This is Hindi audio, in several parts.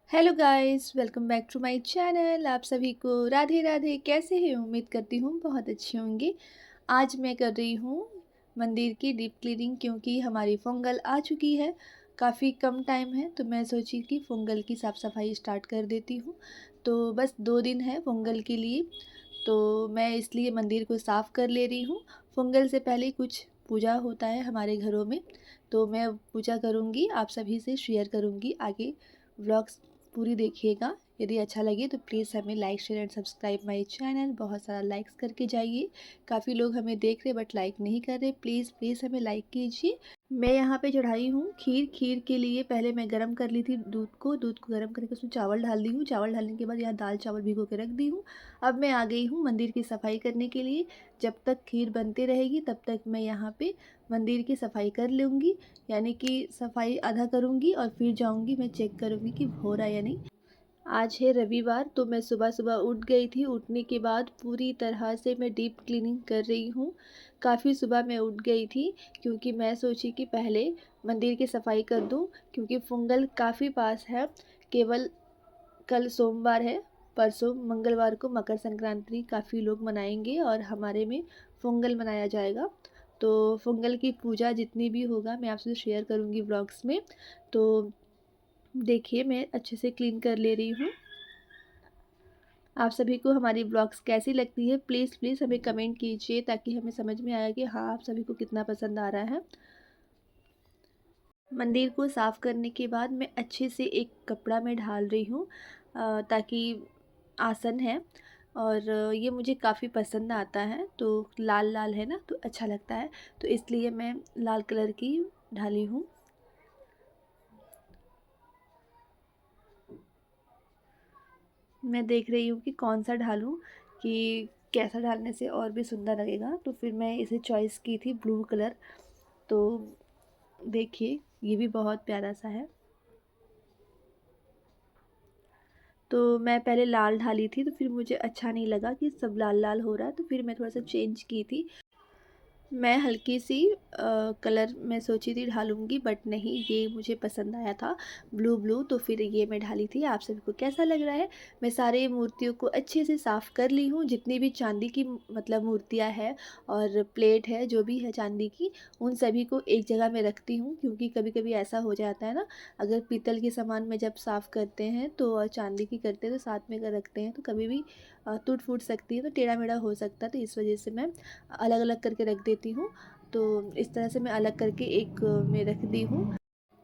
Hello guys, welcome back to my channel. आप सभी को राधे राधे। कैसे हैं? उम्मीद करती हूँ बहुत अच्छे होंगे। आज मैं कर रही हूँ मंदिर की डीप क्लीनिंग, क्योंकि हमारी पोंगल आ चुकी है। काफ़ी कम टाइम है, तो मैं सोची कि पोंगल की साफ़ सफाई स्टार्ट कर देती हूँ। तो बस 2 दिन है पोंगल के लिए, तो मैं इसलिए मंदिर को साफ़ कर ले रही हूँ। पोंगल से पहले कुछ पूजा होता है हमारे घरों में, तो मैं पूजा करूँगी, आप सभी से शेयर करूँगी। आगे व्लॉग्स पूरी देखिएगा। यदि अच्छा लगे तो प्लीज़ हमें like share and subscribe my channel. बहुत सारा लाइक्स करके जाइए। काफ़ी लोग हमें देख रहे बट लाइक नहीं कर रहे। प्लीज़ प्लीज़ हमें लाइक कीजिए। मैं यहाँ पे चढ़ाई हूँ खीर। खीर के लिए पहले मैं गरम कर ली थी दूध को गरम करके उसमें चावल डाल दी हूँ। चावल डालने के बाद यहाँ दाल चावल भिगो के रख दी हूँ। अब मैं आ गई हूँ मंदिर की सफाई करने के लिए। जब तक खीर बनती रहेगी तब तक मैं यहाँ पे मंदिर की सफाई कर लूँगी, यानी कि सफाई आधा करूँगी और फिर जाऊँगी मैं चेक करूँगी कि हो रहा है या नहीं। आज है रविवार, तो मैं सुबह सुबह उठ गई थी। उठने के बाद पूरी तरह से मैं डीप क्लीनिंग कर रही हूँ। काफ़ी सुबह मैं उठ गई थी, क्योंकि मैं सोची कि पहले मंदिर की सफाई कर दूँ, क्योंकि पोंगल काफ़ी पास है। केवल कल सोमवार है, परसों मंगलवार को मकर संक्रांति काफ़ी लोग मनाएंगे और हमारे में पोंगल मनाया जाएगा। तो पोंगल की पूजा जितनी भी होगा मैं आपसे शेयर करूँगी ब्लॉग्स में। तो देखिए, मैं अच्छे से क्लीन कर ले रही हूँ। आप सभी को हमारी ब्लॉग्स कैसी लगती है, प्लीज़ प्लीज़ हमें कमेंट कीजिए, ताकि हमें समझ में आए कि हाँ, आप सभी को कितना पसंद आ रहा है। मंदिर को साफ़ करने के बाद मैं अच्छे से एक कपड़ा में ढाल रही हूँ, ताकि आसन है और ये मुझे काफ़ी पसंद आता है। तो लाल लाल है ना, तो अच्छा लगता है, तो इसलिए मैं लाल कलर की ढाली हूँ। मैं देख रही हूँ कि कौन सा ढालूँ, कि कैसा ढालने से और भी सुंदर लगेगा, तो फिर मैं इसे चॉइस की थी ब्लू कलर। तो देखिए, ये भी बहुत प्यारा सा है। तो मैं पहले लाल ढाली थी, तो फिर मुझे अच्छा नहीं लगा कि सब लाल लाल हो रहा है, तो फिर मैं थोड़ा सा चेंज की थी। मैं हल्की सी कलर मैं सोची थी ढालूँगी, बट नहीं, ये मुझे पसंद आया था ब्लू ब्लू, तो फिर ये मैं ढाली थी। आप सभी को कैसा लग रहा है? मैं सारी मूर्तियों को अच्छे से साफ़ कर ली हूँ। जितनी भी चांदी की मतलब मूर्तियाँ हैं और प्लेट है, जो भी है चांदी की, उन सभी को एक जगह मैं रखती हूँ, क्योंकि कभी कभी ऐसा हो जाता है ना, अगर पीतल के सामान में जब साफ़ करते हैं तो, और चांदी की करते हैं तो साथ में अगर रखते हैं तो कभी भी टूट फूट सकती है, तो टेढ़ा मेढ़ा हो सकता है। तो इस वजह से मैं अलग अलग करके रख देती हूँ। तो इस तरह से मैं अलग करके एक में रख दी हूँ।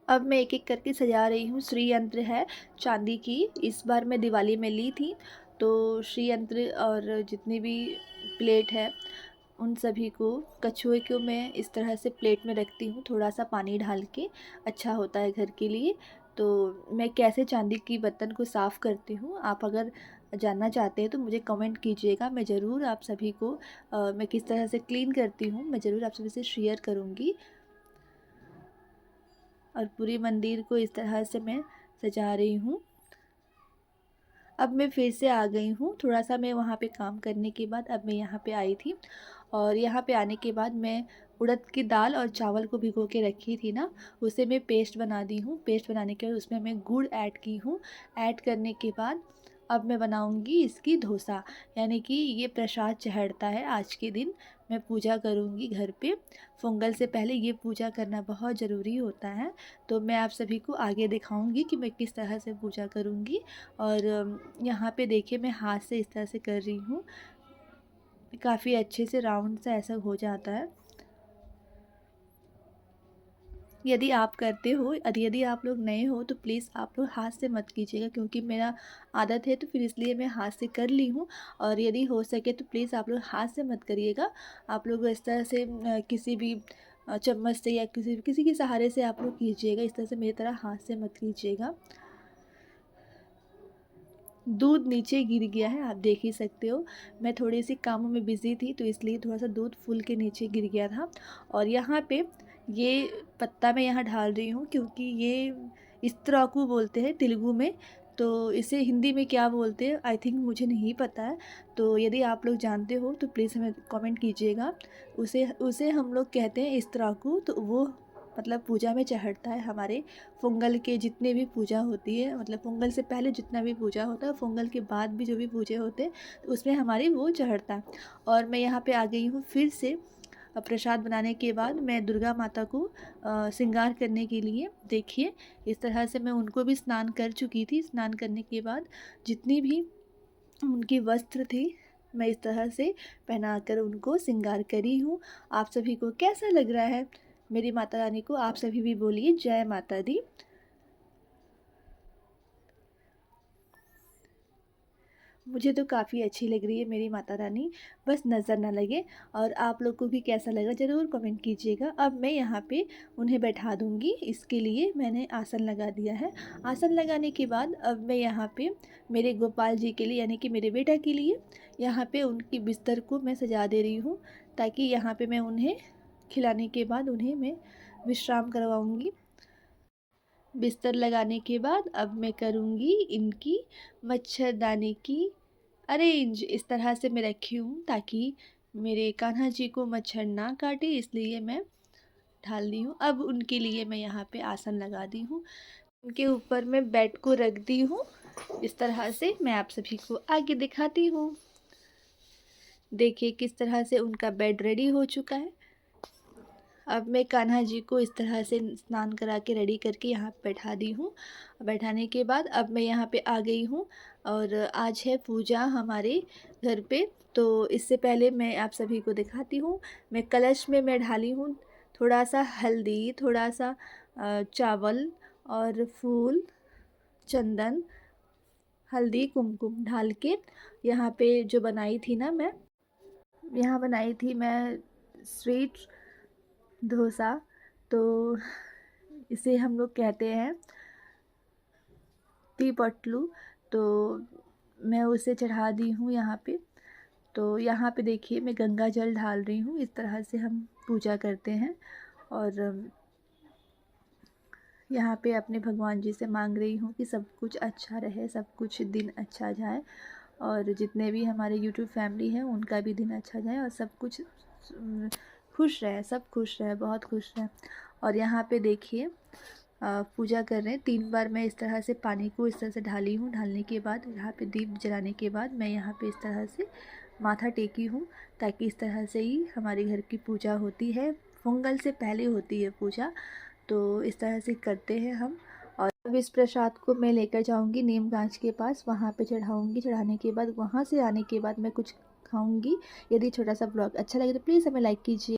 अब मैं एक एक करके सजा रही हूँ। श्री यंत्र है चांदी की, इस बार मैं दिवाली में ली थी। तो श्री यंत्र और जितनी भी प्लेट है, उन सभी को, कछुए को मैं इस तरह से प्लेट में रखती हूँ, थोड़ा सा पानी डाल के। अच्छा होता है घर के लिए। तो मैं कैसे चांदी की बर्तन को साफ़ करती हूँ, आप अगर जानना चाहते हैं तो मुझे कमेंट कीजिएगा। मैं ज़रूर आप सभी को मैं किस तरह से क्लीन करती हूँ, मैं ज़रूर आप सभी से शेयर करूँगी। और पूरी मंदिर को इस तरह से मैं सजा रही हूँ। अब मैं फिर से आ गई हूँ। थोड़ा सा मैं वहाँ पे काम करने के बाद अब मैं यहाँ पे आई थी, और यहाँ पे आने के बाद मैं उड़द की दाल और चावल को भिगो के रखी थी ना, उसे मैं पेस्ट बना दी हूँ। पेस्ट बनाने के बाद उसमें मैं गुड़ ऐड की हूँ। ऐड करने के बाद अब मैं बनाऊँगी इसकी डोसा, यानी कि ये प्रसाद चढ़ता है आज के दिन। मैं पूजा करूँगी घर पे। पोंगल से पहले ये पूजा करना बहुत ज़रूरी होता है। तो मैं आप सभी को आगे दिखाऊँगी कि मैं किस तरह से पूजा करूँगी। और यहाँ पे देखिए, मैं हाथ से इस तरह से कर रही हूँ, काफ़ी अच्छे से राउंड सा ऐसा हो जाता है। यदि आप करते हो और यदि आप लोग नए हो तो प्लीज़ आप लोग हाथ से मत कीजिएगा, क्योंकि मेरा आदत है, तो फिर इसलिए मैं हाथ से कर ली हूँ। और यदि हो सके तो प्लीज़ आप लोग हाथ से मत करिएगा। आप लोग इस तरह से किसी भी चम्मच से या किसी किसी के सहारे से आप लोग कीजिएगा। इस तरह से मेरी तरह हाथ से मत कीजिएगा। दूध नीचे गिर गया है, आप देख ही सकते हो। मैं थोड़ी सी कामों में बिज़ी थी, तो इसलिए थोड़ा सा दूध फूल के नीचे गिर गया था। और यहाँ पे ये पत्ता मैं यहाँ डाल रही हूँ, क्योंकि ये इस्त्राकू बोलते हैं तेलुगु में। तो इसे हिंदी में क्या बोलते हैं, आई थिंक मुझे नहीं पता है। तो यदि आप लोग जानते हो तो प्लीज़ हमें कमेंट कीजिएगा। उसे उसे हम लोग कहते हैं इस्त्राकू। तो वो मतलब पूजा में चढ़ता है। हमारे पोंगल के जितने भी पूजा होती है, मतलब पोंगल से पहले जितना भी पूजा होता है, पोंगल के बाद भी जो भी पूजे होते हैं, तो उसमें हमारी वो चढ़ता है। और मैं यहाँ पे आ गई हूँ फिर से प्रसाद बनाने के बाद मैं दुर्गा माता को श्रृंगार करने के लिए। देखिए इस तरह से मैं उनको भी स्नान कर चुकी थी। स्नान करने के बाद जितनी भी उनकी वस्त्र थी, मैं इस तरह से पहनाकर उनको श्रृंगार करी हूँ। आप सभी को कैसा लग रहा है मेरी माता रानी को? आप सभी भी बोलिए जय माता दी। मुझे तो काफ़ी अच्छी लग रही है मेरी माता रानी, बस नज़र ना लगे। और आप लोग को भी कैसा लगा ज़रूर कमेंट कीजिएगा। अब मैं यहाँ पे उन्हें बैठा दूँगी, इसके लिए मैंने आसन लगा दिया है। आसन लगाने के बाद अब मैं यहाँ पे मेरे गोपाल जी के लिए, यानी कि मेरे बेटा के लिए, यहाँ पे उनकी बिस्तर को मैं सजा दे रही हूँ, ताकि यहाँ पे मैं उन्हें खिलाने के बाद उन्हें मैं विश्राम करवाऊँगी। बिस्तर लगाने के बाद अब मैं करूँगी इनकी मच्छरदानी की अरेंज। इस तरह से मैं रखी हूँ ताकि मेरे कान्हा जी को मच्छर ना काटे, इसलिए मैं ढाल दी हूँ। अब उनके लिए मैं यहाँ पे आसन लगा दी हूँ, उनके ऊपर मैं बेड को रख दी हूँ। इस तरह से मैं आप सभी को आगे दिखाती हूँ। देखिए किस तरह से उनका बेड रेडी हो चुका है। अब मैं कान्हा जी को इस तरह से स्नान करा के रेडी करके यहाँ बैठा दी हूँ। बैठाने के बाद अब मैं यहाँ पे आ गई हूँ और आज है पूजा हमारे घर पे। तो इससे पहले मैं आप सभी को दिखाती हूँ। मैं कलश में मैं ढाली हूँ थोड़ा सा हल्दी, थोड़ा सा चावल और फूल, चंदन, हल्दी, कुमकुम ढाल के यहाँ पे जो बनाई थी ना, मैं यहाँ बनाई थी मैं स्वीट डोसा। तो इसे हम लोग कहते हैं टी पटलू। तो मैं उसे चढ़ा दी हूँ यहाँ पे। तो यहाँ पे देखिए मैं गंगा जल ढाल रही हूँ। इस तरह से हम पूजा करते हैं और यहाँ पे अपने भगवान जी से मांग रही हूँ कि सब कुछ अच्छा रहे, सब कुछ दिन अच्छा जाए, और जितने भी हमारे यूट्यूब फैमिली हैं उनका भी दिन अच्छा जाए और सब कुछ खुश रहे, सब खुश रहे, बहुत खुश रहे। और यहाँ पे देखिए पूजा कर रहे हैं। 3 बार मैं इस तरह से पानी को इस तरह से ढाली हूँ। ढालने के बाद यहाँ पे दीप जलाने के बाद मैं यहाँ पे इस तरह से माथा टेकी हूँ, ताकि इस तरह से ही हमारे घर की पूजा होती है। पोंगल से पहले होती है पूजा, तो इस तरह से करते हैं हम। और अब इस प्रसाद को मैं लेकर जाऊंगी नीम गाछ के पास, वहाँ पे चढ़ाऊंगी। चढ़ाने के बाद वहाँ से आने के बाद मैं कुछ खाऊंगी। यदि छोटा सा ब्लॉग अच्छा लगे तो प्लीज़ हमें लाइक कीजिए।